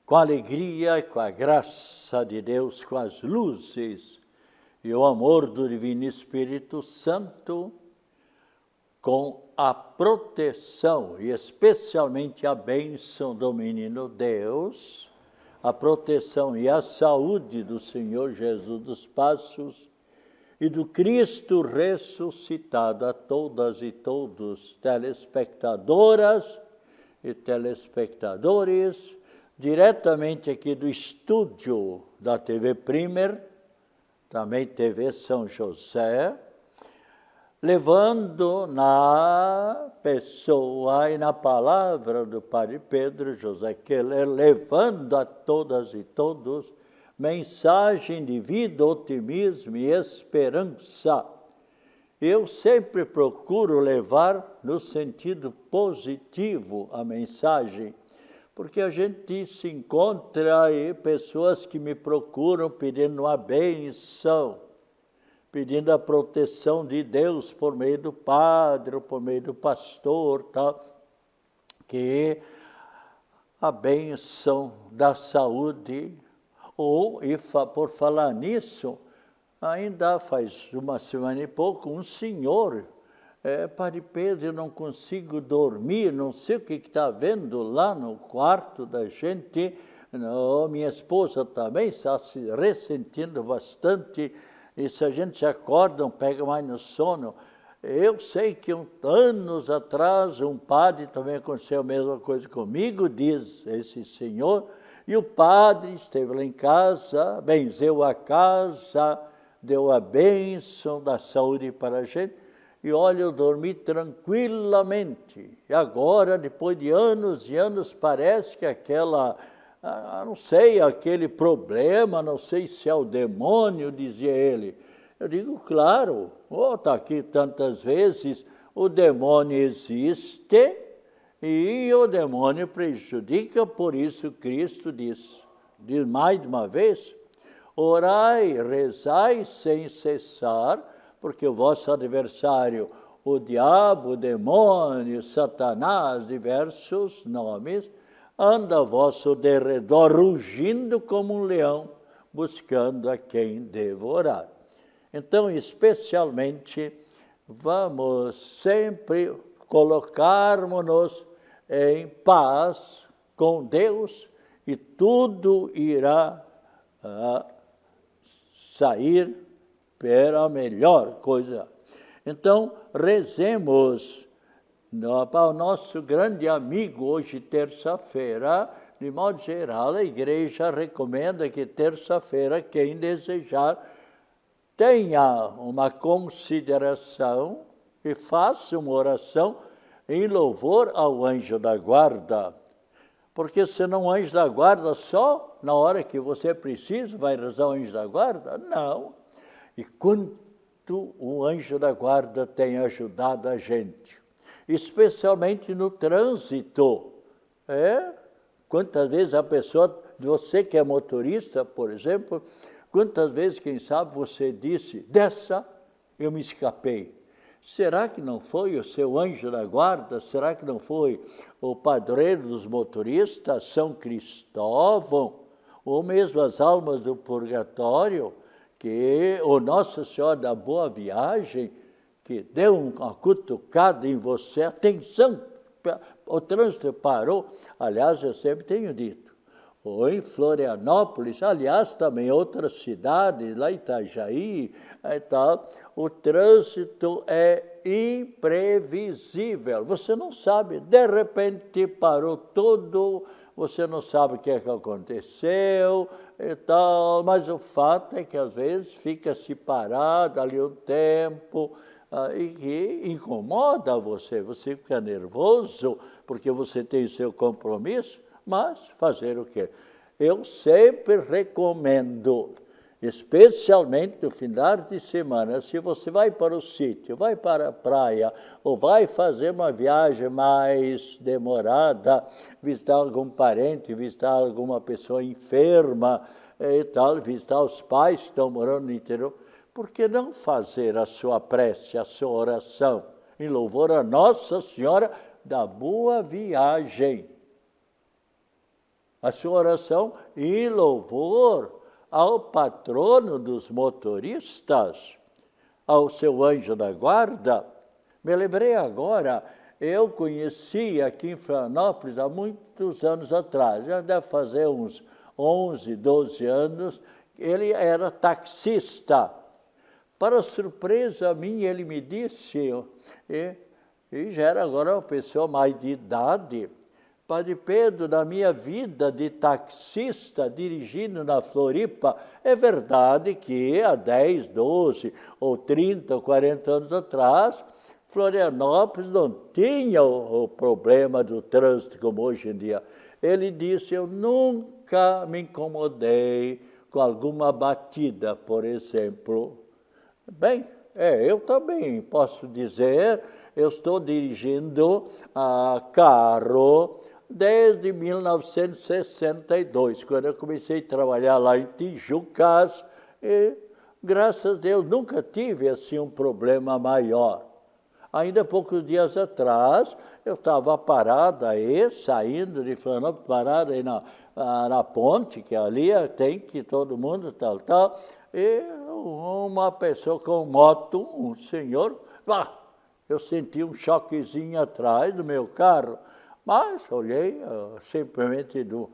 com a alegria e com a graça de Deus, com as luzes e o amor do Divino Espírito Santo, com a proteção e especialmente a bênção do menino Deus, a proteção e a saúde do Senhor Jesus dos Passos e do Cristo ressuscitado a todas e todos, telespectadoras e telespectadores, diretamente aqui do estúdio da TV Primer, também TV São José, levando na pessoa e na palavra do Padre Pedro José Keller, levando a todas e todos mensagem de vida, otimismo e esperança. Eu sempre procuro levar no sentido positivo a mensagem, porque a gente se encontra aí pessoas que me procuram pedindo uma benção, pedindo a proteção de Deus por meio do padre, por meio do pastor, tal, que a benção da saúde, e por falar nisso, ainda faz uma semana e pouco, um senhor, Padre Pedro, eu não consigo dormir, não sei o que está vendo lá no quarto da gente, minha esposa também está se ressentindo bastante, e se a gente acorda, não pega mais no sono. Eu sei que anos atrás, um padre também aconteceu a mesma coisa comigo, diz esse senhor, e o padre esteve lá em casa, benzeu a casa, deu a bênção da saúde para a gente, e olha, eu dormi tranquilamente. E agora, depois de anos e anos, parece que não sei, aquele problema, não sei se é o demônio, dizia ele. Eu digo, claro, está aqui tantas vezes, o demônio existe e o demônio prejudica, por isso Cristo diz mais de uma vez, orai, rezai sem cessar, porque o vosso adversário, o diabo, o demônio, Satanás, diversos nomes, anda a vosso derredor, rugindo como um leão, buscando a quem devorar. Então, especialmente, vamos sempre colocarmos-nos em paz com Deus e tudo irá sair pela melhor coisa. Então, rezemos para o nosso grande amigo, hoje terça-feira, de modo geral, a igreja recomenda que terça-feira, quem desejar, tenha uma consideração e faça uma oração em louvor ao anjo da guarda. Porque senão o anjo da guarda só na hora que você precisa vai rezar o anjo da guarda? Não. E quanto o anjo da guarda tem ajudado a gente, especialmente no trânsito. Quantas vezes a pessoa, você que é motorista, por exemplo, quantas vezes, quem sabe, você disse, dessa eu me escapei. Será que não foi o seu anjo da guarda? Será que não foi o padroeiro dos motoristas, São Cristóvão? Ou mesmo as almas do purgatório, ou Nossa Senhora da Boa Viagem, que deu uma cutucada em você, atenção, o trânsito parou. Aliás, eu sempre tenho dito, ou em Florianópolis, aliás, também outras cidades, lá em Itajaí e tal, o trânsito é imprevisível. Você não sabe, de repente parou tudo, você não sabe o que é que aconteceu e tal, mas o fato é que às vezes fica-se parado ali um tempo, e que incomoda você fica nervoso porque você tem o seu compromisso, mas fazer o quê? Eu sempre recomendo, especialmente no final de semana, se você vai para o sítio, vai para a praia, ou vai fazer uma viagem mais demorada, visitar algum parente, visitar alguma pessoa enferma e tal, visitar os pais que estão morando no interior, por que não fazer a sua prece, a sua oração, em louvor a Nossa Senhora da Boa Viagem? a sua oração em louvor ao patrono dos motoristas, ao seu anjo da guarda. Me lembrei agora, eu conheci aqui em Florianópolis há muitos anos atrás, já deve fazer uns 11, 12 anos, ele era taxista. Para surpresa minha, ele me disse, e já era agora uma pessoa mais de idade, Padre Pedro, na minha vida de taxista, dirigindo na Floripa, é verdade que há 10, 12, ou 30, ou 40 anos atrás, Florianópolis não tinha o problema do trânsito como hoje em dia. Ele disse, eu nunca me incomodei com alguma batida, por exemplo. Bem, eu também posso dizer, eu estou dirigindo carro desde 1962, quando eu comecei a trabalhar lá em Tijucas, e graças a Deus nunca tive assim um problema maior. Ainda poucos dias atrás, eu estava parado aí, saindo de Florianópolis, parado aí na ponte, que ali tem que todo mundo, tal, e uma pessoa com moto, um senhor, eu senti um choquezinho atrás do meu carro, mas olhei simplesmente do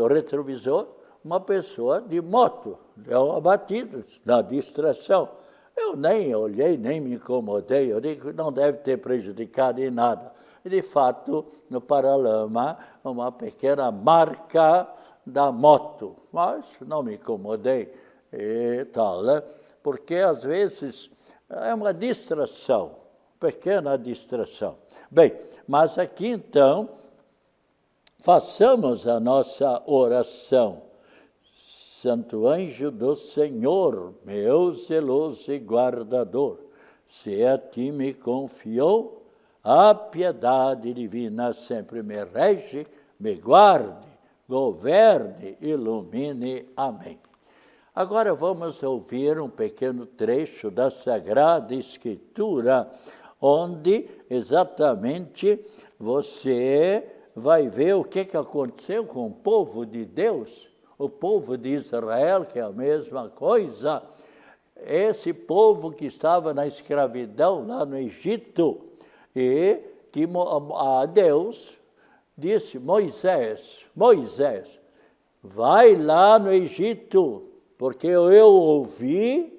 retrovisor, uma pessoa de moto, deu uma batida, na distração. Eu nem olhei, nem me incomodei, eu digo que não deve ter prejudicado em nada. E, de fato, no paralama, uma pequena marca da moto, mas não me incomodei e tal, né? Porque, às vezes, é uma distração, pequena distração. Bem, mas aqui, então, façamos a nossa oração. Santo anjo do Senhor, meu zeloso e guardador, se a ti me confiou, a piedade divina sempre me rege, me guarde, governe, ilumine. Amém. Agora vamos ouvir um pequeno trecho da Sagrada Escritura, onde exatamente você vai ver o que aconteceu com o povo de Deus, o povo de Israel, que é a mesma coisa, esse povo que estava na escravidão lá no Egito, e que a Deus disse, Moisés, vai lá no Egito, porque eu ouvi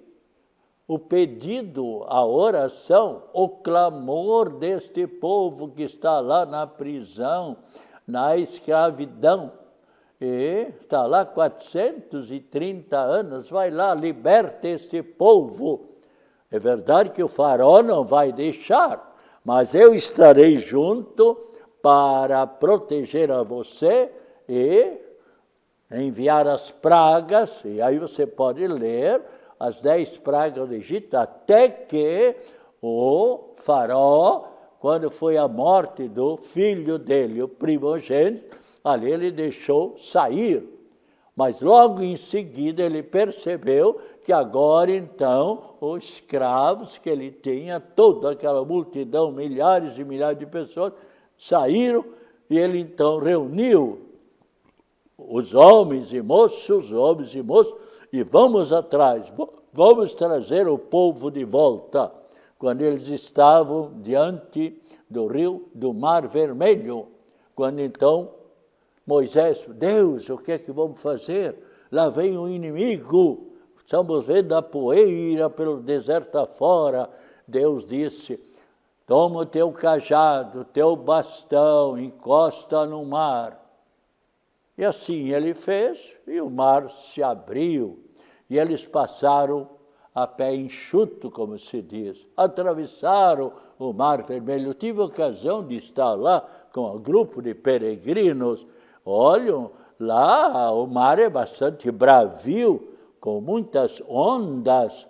o pedido, a oração, o clamor deste povo que está lá na prisão, na escravidão, e está lá 430 anos, vai lá, liberta este povo. É verdade que o faraó não vai deixar, mas eu estarei junto para proteger a você e enviar as pragas, e aí você pode ler as 10 pragas do Egito, até que o faraó, quando foi a morte do filho dele, o primogênito, ali ele deixou sair, mas logo em seguida ele percebeu que agora então os escravos que ele tinha, toda aquela multidão, milhares e milhares de pessoas, saíram e ele então reuniu os homens e moços, e vamos atrás, vamos trazer o povo de volta, quando eles estavam diante do rio, do Mar Vermelho, quando então Moisés, Deus, o que é que vamos fazer? Lá vem o inimigo, estamos vendo a poeira pelo deserto afora. Deus disse, toma o teu cajado, teu bastão, encosta no mar. E assim ele fez, e o mar se abriu, e eles passaram a pé enxuto, como se diz, atravessaram o Mar Vermelho. Eu tive a ocasião de estar lá com um grupo de peregrinos. Olham, lá o mar é bastante bravio, com muitas ondas,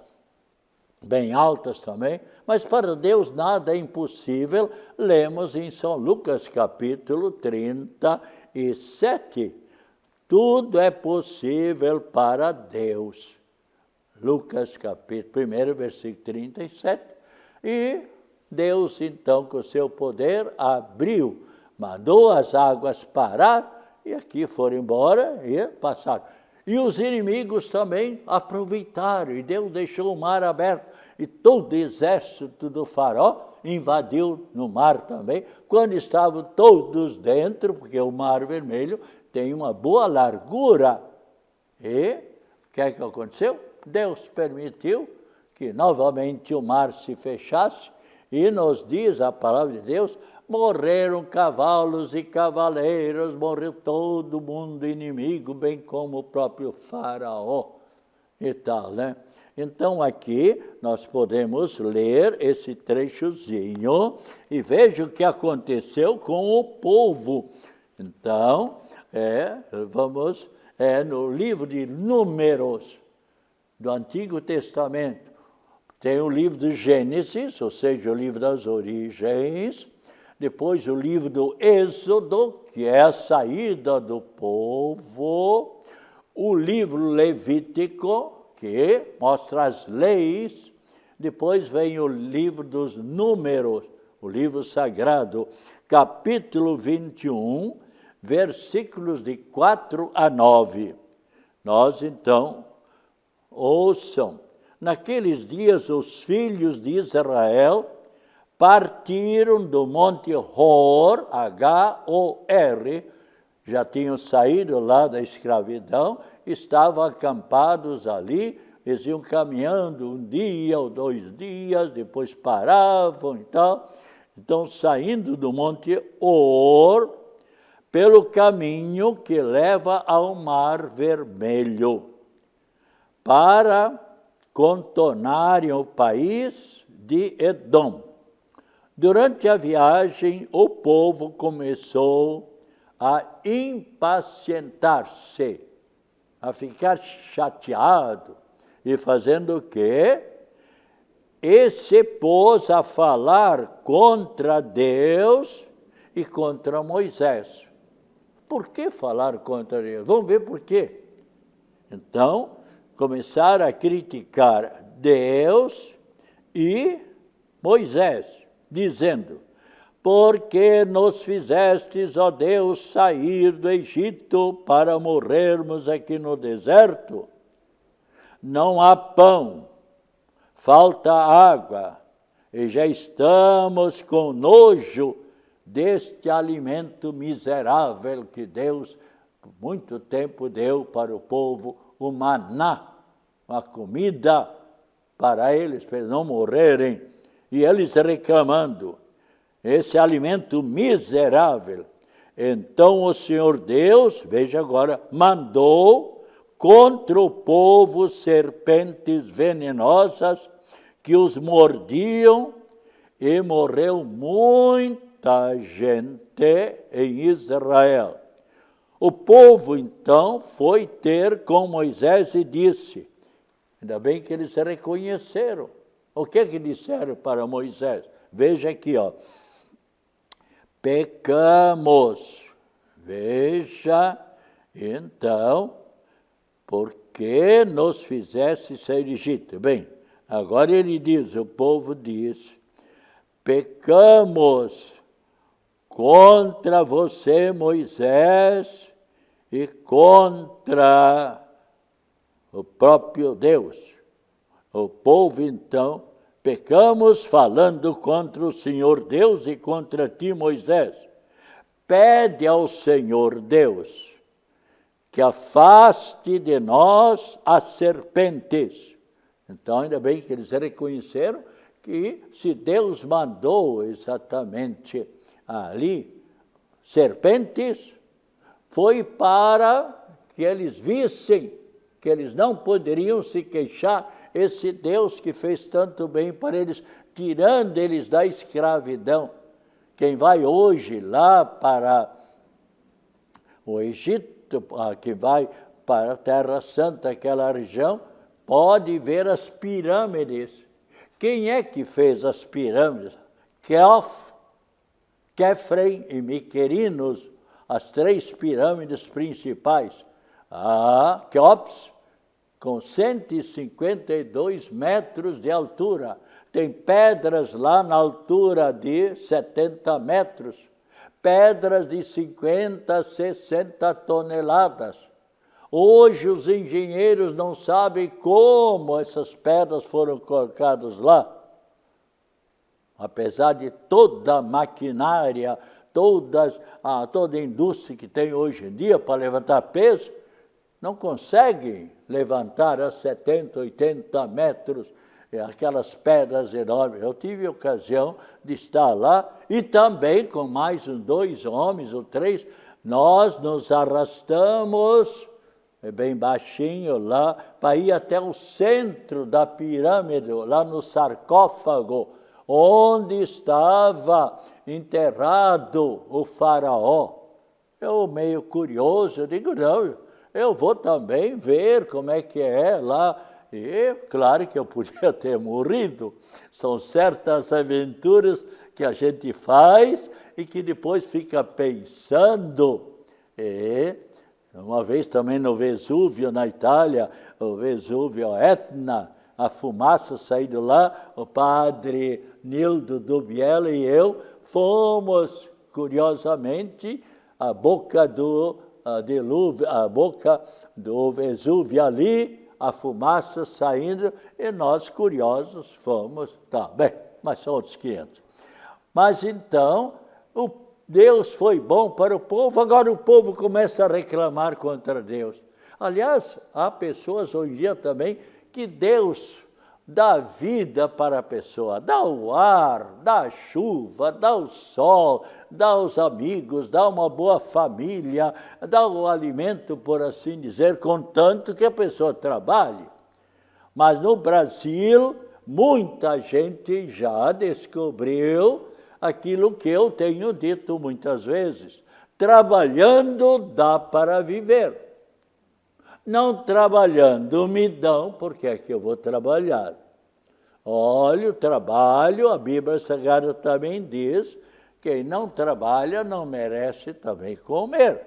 bem altas também, mas para Deus nada é impossível. Lemos em São Lucas, capítulo 37. Tudo é possível para Deus. Lucas, capítulo 1, versículo 37. E Deus, então, com o seu poder, abriu, mandou as águas parar, e aqui foram embora e passaram. E os inimigos também aproveitaram, e Deus deixou o mar aberto, e todo o exército do faraó invadiu no mar também, quando estavam todos dentro, porque o Mar Vermelho tem uma boa largura. E o que é que aconteceu? Deus permitiu que novamente o mar se fechasse, e nos diz a palavra de Deus, morreram cavalos e cavaleiros, morreu todo mundo inimigo, bem como o próprio faraó e tal, né? Então aqui nós podemos ler esse trechozinho e veja o que aconteceu com o povo. Então, vamos no livro de Números do Antigo Testamento. Tem o livro de Gênesis, ou seja, o livro das origens, depois o livro do Êxodo, que é a saída do povo, o livro Levítico, que mostra as leis, depois vem o livro dos Números, o livro sagrado, capítulo 21, versículos de 4 a 9. Nós, então, ouçam, naqueles dias os filhos de Israel partiram do monte Hor, H-O-R, já tinham saído lá da escravidão, estavam acampados ali, eles iam caminhando um dia ou 2 dias, depois paravam e tal. Então, saindo do monte Hor, pelo caminho que leva ao Mar Vermelho, para contornarem o país de Edom. Durante a viagem, o povo começou a impacientar-se, a ficar chateado, e fazendo o quê? E se pôs a falar contra Deus e contra Moisés. Por que falar contra Deus? Vamos ver por quê. Então, começaram a criticar Deus e Moisés, dizendo: porque nos fizestes, ó Deus, sair do Egito para morrermos aqui no deserto? Não há pão, falta água, e já estamos com nojo deste alimento miserável que Deus, por muito tempo, deu para o povo, o maná, uma comida para eles não morrerem. E eles reclamando, esse alimento miserável. Então o Senhor Deus, veja agora, mandou contra o povo serpentes venenosas que os mordiam, e morreu muita gente em Israel. O povo então foi ter com Moisés e disse, ainda bem que eles reconheceram. O que disseram para Moisés? Veja aqui, ó. Pecamos. Veja, então, porque nos fizesse sair do Egito? Bem, agora ele diz, o povo diz, pecamos contra você, Moisés, e contra o próprio Deus. O povo, então, pecamos falando contra o Senhor Deus e contra ti, Moisés. Pede ao Senhor Deus que afaste de nós as serpentes. Então, ainda bem que eles reconheceram que se Deus mandou exatamente ali serpentes, foi para que eles vissem que eles não poderiam se queixar, esse Deus que fez tanto bem para eles, tirando eles da escravidão. Quem vai hoje lá para o Egito, que vai para a Terra Santa, aquela região, pode ver as pirâmides. Quem é que fez as pirâmides? Quéops, Quefrem e Miquerinos, as 3 pirâmides principais. Quéops, com 152 metros de altura. Tem pedras lá na altura de 70 metros. pedras de 50, 60 toneladas. Hoje os engenheiros não sabem como essas pedras foram colocadas lá. Apesar de toda a maquinária, toda a indústria que tem hoje em dia para levantar peso, não conseguem levantar a 70, 80 metros aquelas pedras enormes. Eu tive a ocasião de estar lá e também com mais 2 homens ou 3, nós nos arrastamos bem baixinho lá para ir até o centro da pirâmide, lá no sarcófago, onde estava enterrado o faraó. Eu meio curioso, eu digo, não, eu vou também ver como é que é lá. E claro que eu podia ter morrido. São certas aventuras que a gente faz e que depois fica pensando. E uma vez também no Vesúvio, na Itália, o Vesúvio Etna, a fumaça saindo lá, o padre Nildo Dubiela e eu fomos, curiosamente, à boca do dilúvio, a boca do Vesúvio ali, a fumaça saindo, e nós, curiosos, fomos, tá bem, mas são outros 500. Mas então, Deus foi bom para o povo, agora o povo começa a reclamar contra Deus. Aliás, há pessoas hoje em dia também que Deus dá vida para a pessoa, dá o ar, dá a chuva, dá o sol, dá os amigos, dá uma boa família, dá o alimento, por assim dizer, contanto que a pessoa trabalhe. Mas no Brasil, muita gente já descobriu aquilo que eu tenho dito muitas vezes: trabalhando dá para viver. Não trabalhando me dão, por que é que eu vou trabalhar? Olha, o trabalho, a Bíblia Sagrada também diz, quem não trabalha não merece também comer.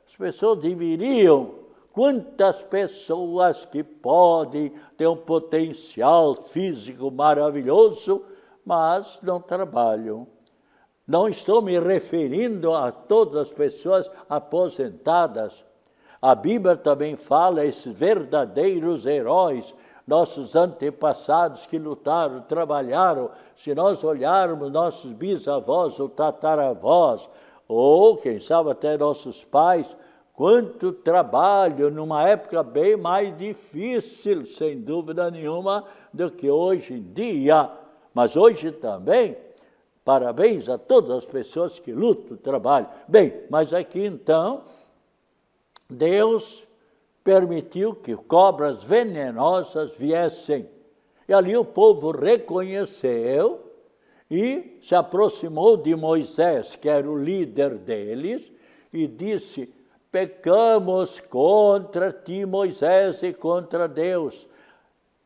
As pessoas deveriam, quantas pessoas que podem ter um potencial físico maravilhoso, mas não trabalham. Não estou me referindo a todas as pessoas aposentadas. A Bíblia também fala esses verdadeiros heróis, nossos antepassados que lutaram, trabalharam. Se nós olharmos nossos bisavós ou tataravós, ou quem sabe até nossos pais, quanto trabalho numa época bem mais difícil, sem dúvida nenhuma, do que hoje em dia. Mas hoje também, parabéns a todas as pessoas que lutam, trabalham. Bem, mas aqui então, Deus permitiu que cobras venenosas viessem. E ali o povo reconheceu e se aproximou de Moisés, que era o líder deles, e disse: pecamos contra ti, Moisés, e contra Deus.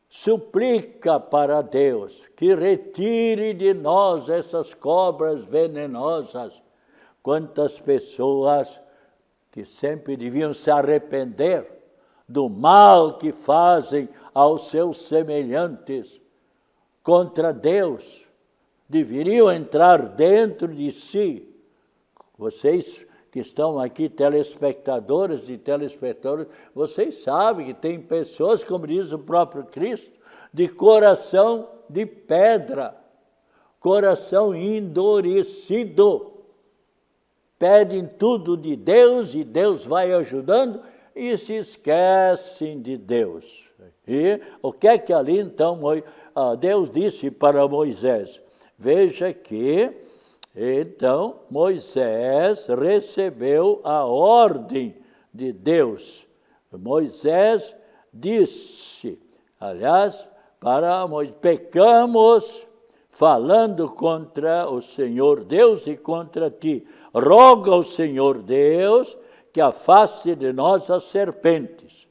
Suplica para Deus que retire de nós essas cobras venenosas. Quantas pessoas que sempre deviam se arrepender do mal que fazem aos seus semelhantes contra Deus, deveriam entrar dentro de si. Vocês que estão aqui, telespectadores e telespectadores, vocês sabem que tem pessoas, como diz o próprio Cristo, de coração de pedra, coração endurecido. Pedem tudo de Deus e Deus vai ajudando e se esquecem de Deus. E o que é que ali então Deus disse para Moisés? Veja que então Moisés recebeu a ordem de Deus. Moisés disse, aliás, para Moisés: pecamos falando contra o Senhor Deus e contra ti. Roga ao Senhor Deus que afaste de nós as serpentes.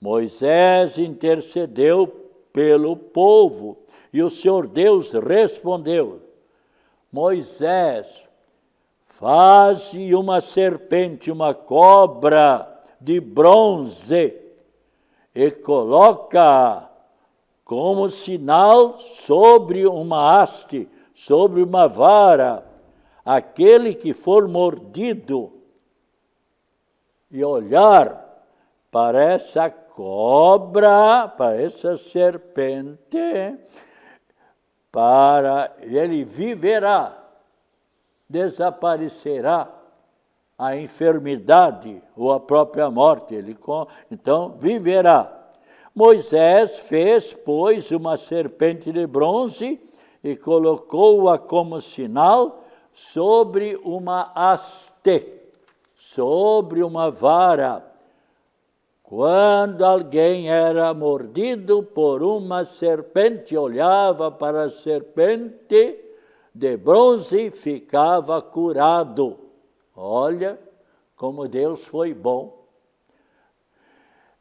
Moisés intercedeu pelo povo e o Senhor Deus respondeu: Moisés, faze uma serpente, uma cobra de bronze, e coloca como sinal sobre uma haste, sobre uma vara. aquele que for mordido e olhar para essa cobra, para essa serpente, ele viverá, desaparecerá a enfermidade ou a própria morte, então viverá. Moisés fez, pois, uma serpente de bronze e colocou-a como sinal sobre uma haste, sobre uma vara. Quando alguém era mordido por uma serpente, olhava para a serpente de bronze e ficava curado. Olha como Deus foi bom.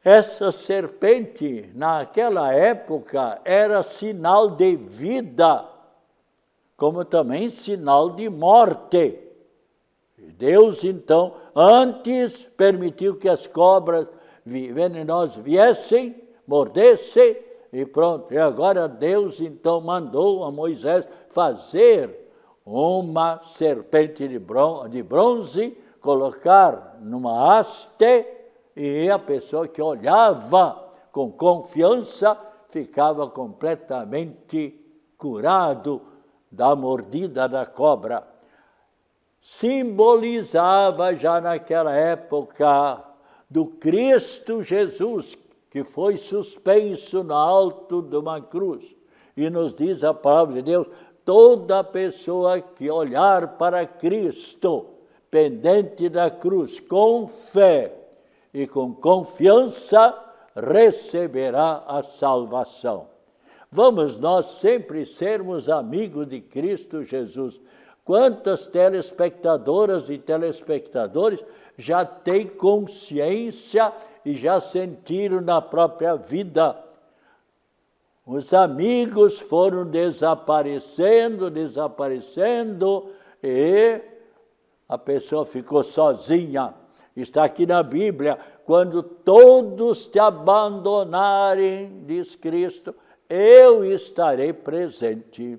Essa serpente, naquela época, era sinal de vida, como também sinal de morte. Deus, então, antes permitiu que as cobras venenosas viessem, mordessem, e pronto. E agora Deus, então, mandou a Moisés fazer uma serpente de bronze, colocar numa haste, e a pessoa que olhava com confiança ficava completamente curado da mordida da cobra. Simbolizava já naquela época do Cristo Jesus, que foi suspenso no alto de uma cruz. E nos diz a palavra de Deus, toda pessoa que olhar para Cristo, pendente da cruz, com fé e com confiança, receberá a salvação. Vamos nós sempre sermos amigos de Cristo Jesus. Quantas telespectadoras e telespectadores já têm consciência e já sentiram na própria vida? Os amigos foram desaparecendo, e a pessoa ficou sozinha. Está aqui na Bíblia, quando todos te abandonarem, diz Cristo, eu estarei presente.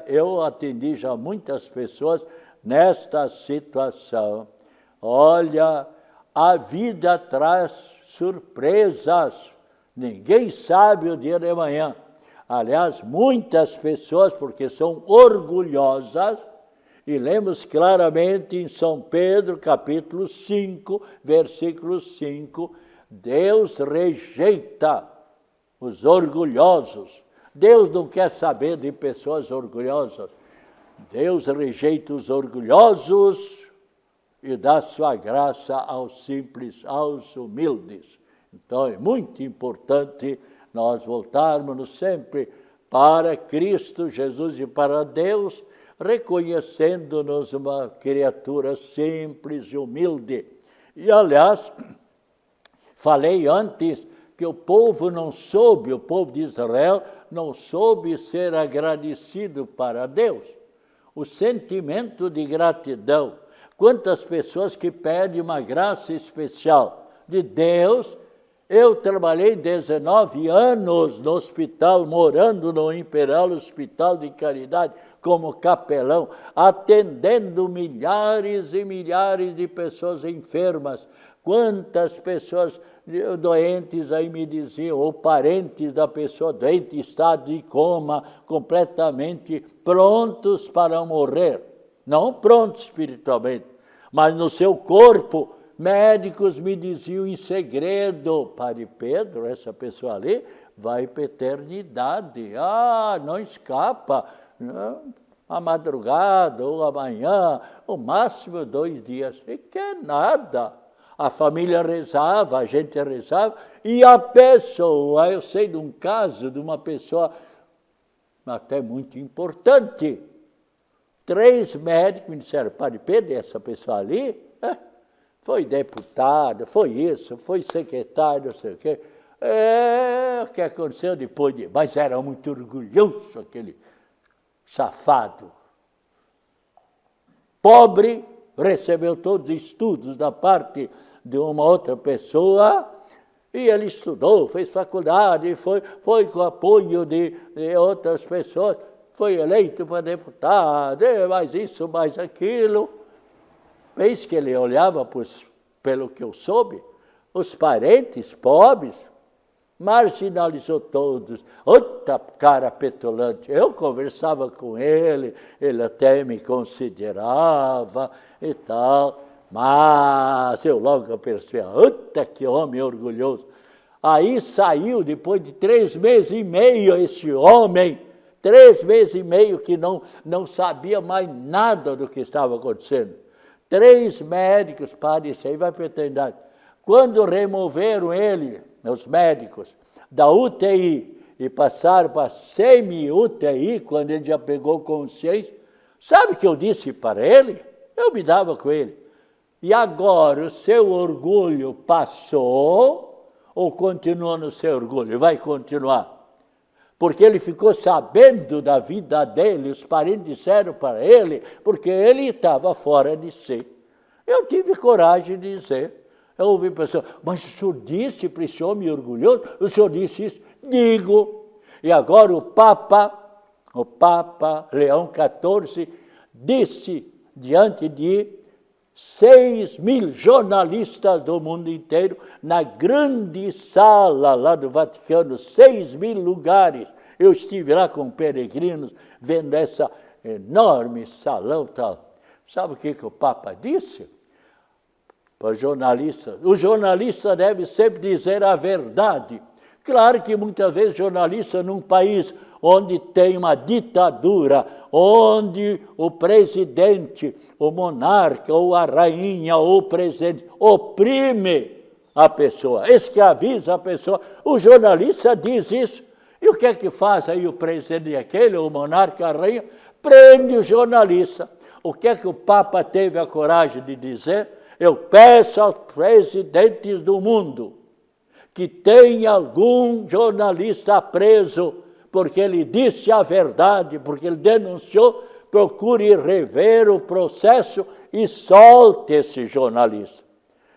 Eu atendi já muitas pessoas nesta situação. Olha, a vida traz surpresas. Ninguém sabe o dia de amanhã. Aliás, muitas pessoas, porque são orgulhosas, e lemos claramente em São Pedro, capítulo 5, versículo 5, Deus rejeita os orgulhosos. Deus não quer saber de pessoas orgulhosas. Deus rejeita os orgulhosos e dá sua graça aos simples, aos humildes. Então é muito importante nós voltarmos sempre para Cristo Jesus e para Deus, reconhecendo-nos uma criatura simples e humilde. E, aliás, falei antes que o povo de Israel não soube ser agradecido para Deus. O sentimento de gratidão. Quantas pessoas que pedem uma graça especial de Deus. Eu trabalhei 19 anos no hospital, morando no Imperial Hospital de Caridade, como capelão, atendendo milhares e milhares de pessoas enfermas. Quantas pessoas doentes aí me diziam, ou parentes da pessoa doente, em estado de coma, completamente prontos para morrer. Não prontos espiritualmente, mas no seu corpo. Médicos me diziam em segredo, Padre Pedro, essa pessoa ali vai para a eternidade. Não escapa, a madrugada ou amanhã, o máximo 2 dias. E que é nada. A família rezava, a gente rezava, e a pessoa, eu sei de um caso de uma pessoa até muito importante. 3 médicos me disseram, Padre Pedro, essa pessoa ali, foi deputada, foi isso, foi secretário, não sei o quê. O que aconteceu depois de... Mas era muito orgulhoso aquele safado. Pobre, recebeu todos os estudos da parte de uma outra pessoa, e ele estudou, fez faculdade, foi com o apoio de outras pessoas. foi eleito para deputado, mais isso, mais aquilo. Eis que ele olhava, pelo que eu soube, os parentes pobres, marginalizou todos. Outra cara petulante. Eu conversava com ele até me considerava e tal, mas eu logo percebi, outra que homem orgulhoso. Aí saiu, depois de 3 meses e meio, esse homem, 3 meses e meio que não sabia mais nada do que estava acontecendo. 3 médicos, padre, isso aí vai para a eternidade. Quando removeram ele, os médicos, da UTI e passaram para semi-UTI, quando ele já pegou consciência, sabe o que eu disse para ele? Eu me dava com ele. E agora o seu orgulho passou ou continua no seu orgulho? Vai continuar. Porque ele ficou sabendo da vida dele, os parentes disseram para ele, porque ele estava fora de si. Eu tive coragem de dizer. Eu ouvi pessoas, mas o senhor disse para esse homem orgulhoso? O senhor disse isso? Digo. E agora o Papa Leão XIV, disse diante de 6.000 jornalistas do mundo inteiro, na grande sala lá do Vaticano, 6.000 lugares. Eu estive lá com peregrinos, vendo essa enorme salão tal. Sabe o que o Papa disse? Para os jornalistas. O jornalista deve sempre dizer a verdade. Claro que muitas vezes jornalista num país onde tem uma ditadura, onde o presidente, o monarca, ou a rainha, ou o presidente oprime a pessoa, escraviza a pessoa. O jornalista diz isso. E o que é que faz aí o presidente aquele, o monarca, a rainha? Prende o jornalista. O que é que o Papa teve a coragem de dizer? Eu peço aos presidentes do mundo que tenha algum jornalista preso, porque ele disse a verdade, porque ele denunciou, procure rever o processo e solte esse jornalista.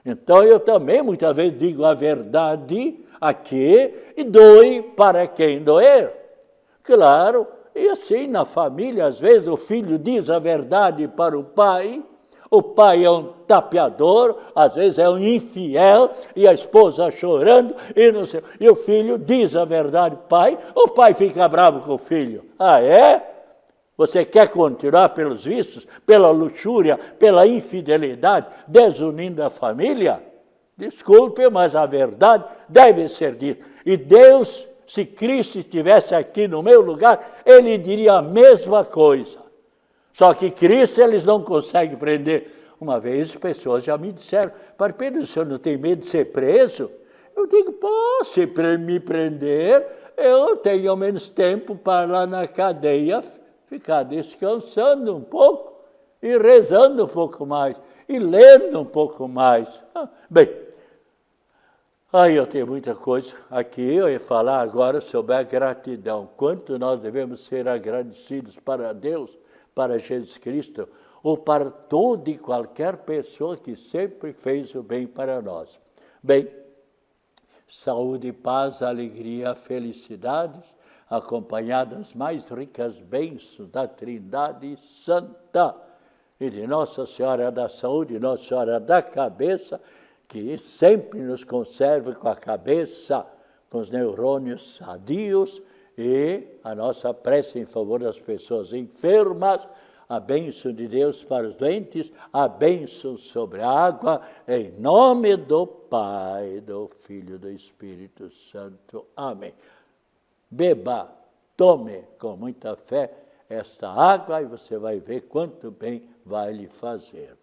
Então eu também muitas vezes digo a verdade aqui e doe para quem doer. Claro, e assim na família, às vezes o filho diz a verdade para o pai é um tapeador, às vezes é um infiel, e a esposa chorando, e o filho diz a verdade, pai, o pai fica bravo com o filho. Ah, é? Você quer continuar pelos vícios, pela luxúria, pela infidelidade, desunindo a família? Desculpe, mas a verdade deve ser dita. E Deus, se Cristo estivesse aqui no meu lugar, ele diria a mesma coisa. Só que Cristo eles não conseguem prender. Uma vez as pessoas já me disseram, Padre Pedro, o senhor não tem medo de ser preso? Eu digo, se me prender, eu tenho menos tempo para lá na cadeia ficar descansando um pouco e rezando um pouco mais e lendo um pouco mais. Bem, aí eu tenho muita coisa aqui, eu ia falar agora sobre a gratidão. Quanto nós devemos ser agradecidos para Deus, para Jesus Cristo, ou para toda e qualquer pessoa que sempre fez o bem para nós. Bem, saúde, paz, alegria, felicidades, acompanhadas das mais ricas bênçãos da Trindade Santa e de Nossa Senhora da Saúde, Nossa Senhora da Cabeça, que sempre nos conserve com a cabeça, com os neurônios sadios, e a nossa prece em favor das pessoas enfermas, a bênção de Deus para os doentes, a bênção sobre a água, em nome do Pai, do Filho e do Espírito Santo. Amém. Beba, tome com muita fé esta água e você vai ver quanto bem vai lhe fazer.